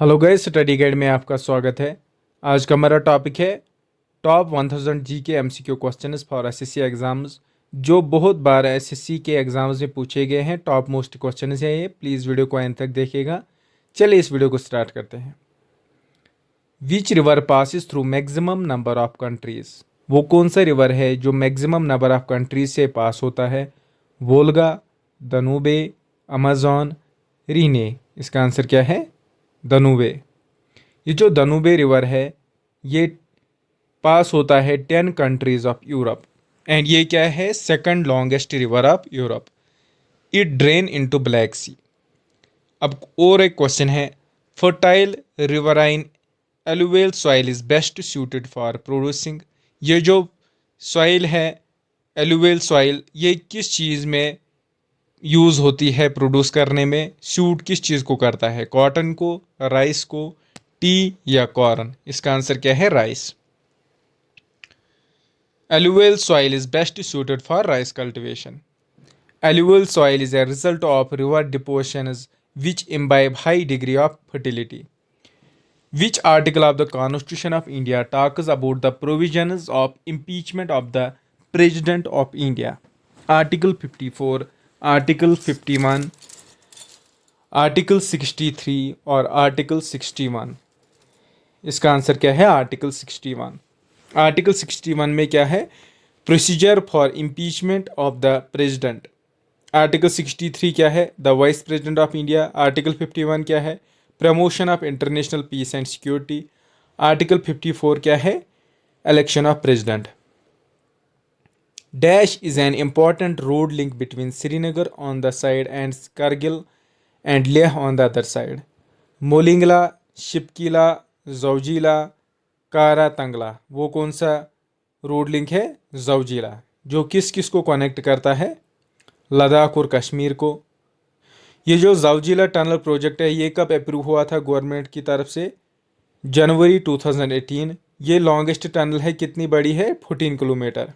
Hello guys, study guide में आपका स्वागत है। आज का हमारा टॉपिक है टॉप 1000 जी के MCQ questions for SSC exams, जो बहुत बार एसएससी के एग्जाम्स में पूछे गए हैं। टॉप मोस्ट क्वेश्चंस है ये। प्लीज़ वीडियो को एंड तक देखिएगा। चलिए इस वीडियो को स्टार्ट करते हैं। Which river passes through maximum number of countries? वो कौन सा रिवर है जो मैक्सिमम नंबर ऑफ कंट्रीज से पास होता है? वोल्गा, दनूबे, अमेजॉन, रीने। इसका आंसर क्या है? दनूबे। ये जो दनूबे रिवर है ये पास होता है 10 कंट्रीज ऑफ यूरोप, एंड ये क्या है? Second longest river of Europe. It drain into Black Sea. अब और एक क्वेश्चन है, fertile riverine alluvial soil is best suited for producing. ये जो सॉइल है एलुवियल सॉइल, ये किस चीज़ में यूज़ होती है प्रोड्यूस करने में? सूट किस चीज़ को करता है? कॉटन को, राइस को, टी या कॉर्न? इसका आंसर क्या है? Rice. Alluvial soil is best suited for rice cultivation. Alluvial soil is a result of river depositions which imbibe high degree of fertility. Which article of the Constitution of India talks about the provisions of impeachment of the President of India? Article 54, Article 51, Article 63 और Article 61? इसका answer क्या है? Article 61। Article 61 में क्या है? Procedure for impeachment of the president. Article 63 क्या है? The vice president of India. Article 51 क्या है? Promotion of international peace and security. Article 54 क्या है? Election of president. Dash is an important road link between Srinagar on the side and Kargil and Leh on the other side. मोलिंगला, शिपकीला, जौजीला, कारा तंगला। वो कौन सा रोड लिंक है? जौजीला, जो किस किस को कनेक्ट करता है? लद्दाख और कश्मीर को। ये जो जौजीला टनल प्रोजेक्ट है ये कब अप्रूव हुआ था गवर्नमेंट की तरफ से? जनवरी 2018। ये लॉन्गेस्ट टनल है। कितनी बड़ी है? 14 kilometre.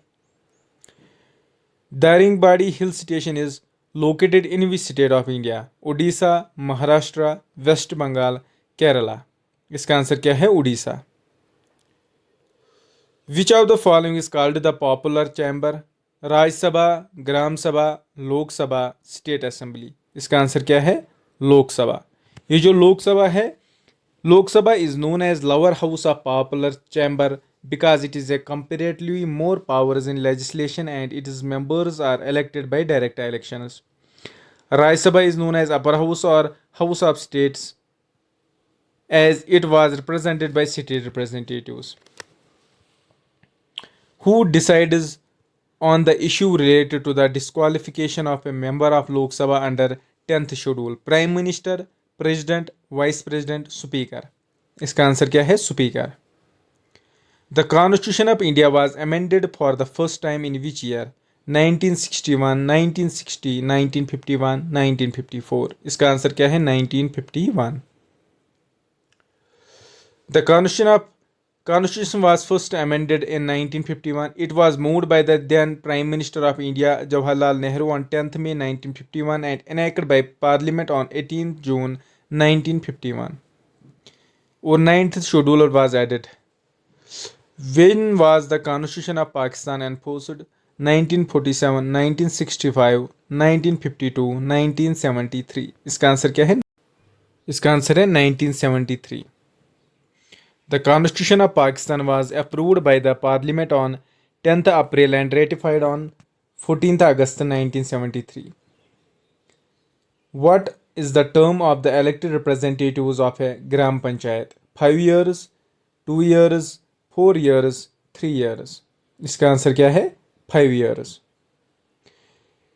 Daringbadi hill station is located in which state of India? Orissa, Maharashtra, West Bengal, Kerala. इसका आंसर क्या है? Orissa. Which of the following is called the popular chamber? Rajya Sabha, Gram Sabha, Lok Sabha, state assembly. इसका आंसर क्या है? लोकसभा। ये जो लोकसभा है, Lok Sabha is known as lower house of popular chamber because it is a comparatively more powers in legislation and its members are elected by direct elections. Rajya Sabha is known as upper house or house of states as it was represented by state representatives. Who decides on the issue related to the disqualification of a member of Lok Sabha under 10th schedule? Prime Minister, President, Vice President, Speaker. इसका answer क्या है? Speaker. The Constitution of India was amended for the first time in which year? 1961, 1960, 1951, 1954. इसका answer क्या है? 1951. The Constitution was first amended in 1951. It was moved by the then Prime Minister of India, Jawaharlal Nehru, on 10th May 1951 and enacted by Parliament on 18th June 1951. Or 9th schedule was added. When was the Constitution of Pakistan enforced? 1947, 1965, 1952, 1973. इसका answer क्या है? इसका answer है 1973. The Constitution of Pakistan was approved by the Parliament on 10th April and ratified on 14th August 1973. What is the term of the elected representatives of a Gram Panchayat? 5 years, 2 years, 4 years, 3 years. इसका answer क्या है? 5 years.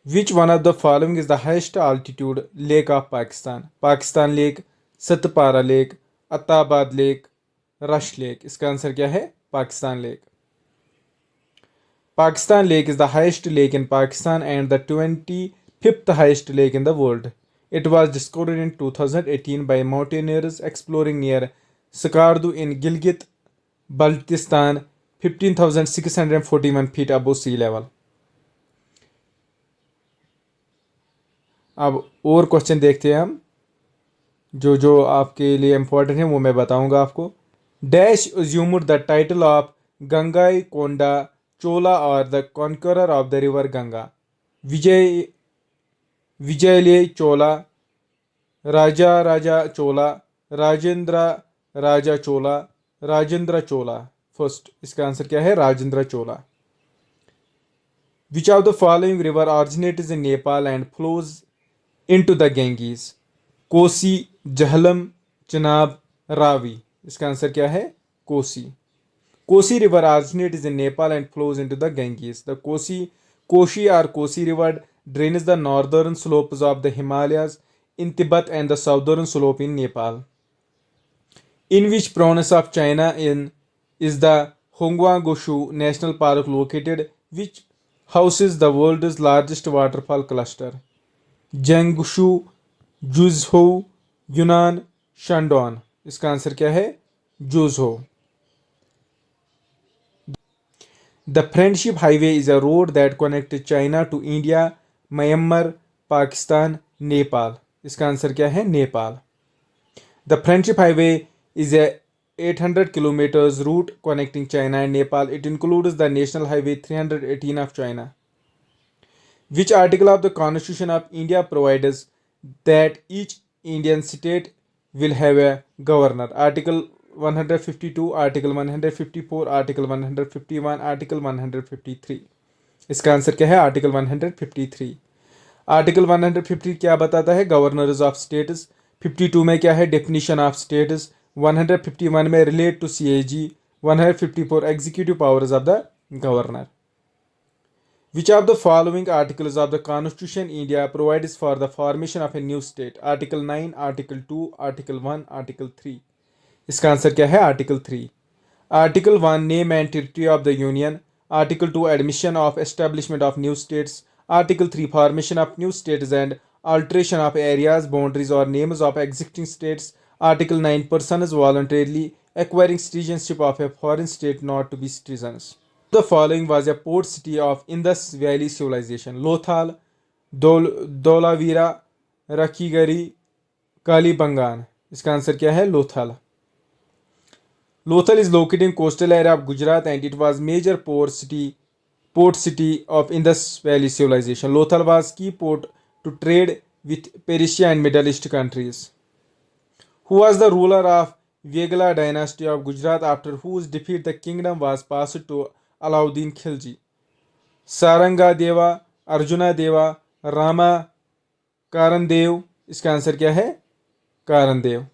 Which one of the following is the highest altitude lake of Pakistan? Pakistan lake, Satpara lake, Attabad lake, Rush lake. इसका answer क्या है? Pakistan lake. Pakistan lake is the highest lake in Pakistan and the 25th highest lake in the world. It was discovered in 2018 by mountaineers exploring near Skardu in Gilgit Baltistan, 15,641 feet above sea level. अब और question देखते हैं हम। जो जो आपके लिए important है वो मैं बताऊंगा आपको। Dash assumed the title of Gangai Konda Chola और the conqueror of the river Ganga. Vijay Vijayalaya Chola, Raja Raja Chola, Rajendra Raja Chola, Rajendra Chola. First इसका आंसर क्या है? Rajendra Chola. Which of the following river originates in Nepal and flows into the Ganges? Kosi, Jhelum, Chenab, Ravi. इसका आंसर क्या है? Kosi. Kosi river originates in Nepal and flows into the Ganges. The Koshi or Kosi river drains the northern slopes of the Himalayas in Tibet and the southern slope in Nepal. In which province of China is the Hongguangushu National Park located, which houses the world's largest waterfall cluster? Jiangsu, Juzhou, Yunnan, Shandong. इसका answer क्या है? Juzhou. The Friendship Highway is a road that connects China to India, Myanmar, Pakistan, Nepal. इसका answer क्या है? Nepal. The Friendship Highway is a 800 kilometers route connecting China and Nepal. It includes the National Highway 318 of China. Which article of the Constitution of India provides that each Indian state will have a governor? Article 152, Article 154, Article 151, Article 153. इसका answer क्या है? Article 153. Article 150 क्या बताता है? Governors of states. 52 में क्या है? Definition of states. 151 में relate to CAG. 154 executive powers of the governor. Which of the following articles of the Constitution India provides for the formation of a new state? Article 9, Article 2, Article 1, Article 3. इसका answer क्या है? Article 3. Article 1 name and territory of the union. Article 2 admission of establishment of new states. Article 3 formation of new states and alteration of areas boundaries or names of existing states. Article 9 persons voluntarily acquiring citizenship of a foreign state not to be citizens. The following was a port city of Indus Valley civilization: Lothal, Dholavira, Rakhigarhi, Kalibangan. इसका answer क्या है? Lothal. Lothal is located in coastal area of Gujarat and it was major port city of Indus Valley civilization. Lothal was key port to trade with Persia and Middle East countries. Who was the ruler of Veghala dynasty of Gujarat, after whose defeat the kingdom was passed to Alauddin Khilji? Saranga देवा, अर्जुना देवा, रामा कारणदेव. इसका answer क्या है? कारणदेव.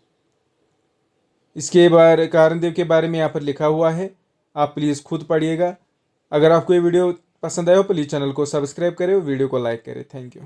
इसके बारे कारणदेव के बारे में यहाँ पर लिखा हुआ है, आप प्लीज़ खुद पढ़िएगा. अगर आपको ये वीडियो पसंद आया हो प्लीज़ चैनल को सब्सक्राइब करें और वीडियो को लाइक करें. Thank you.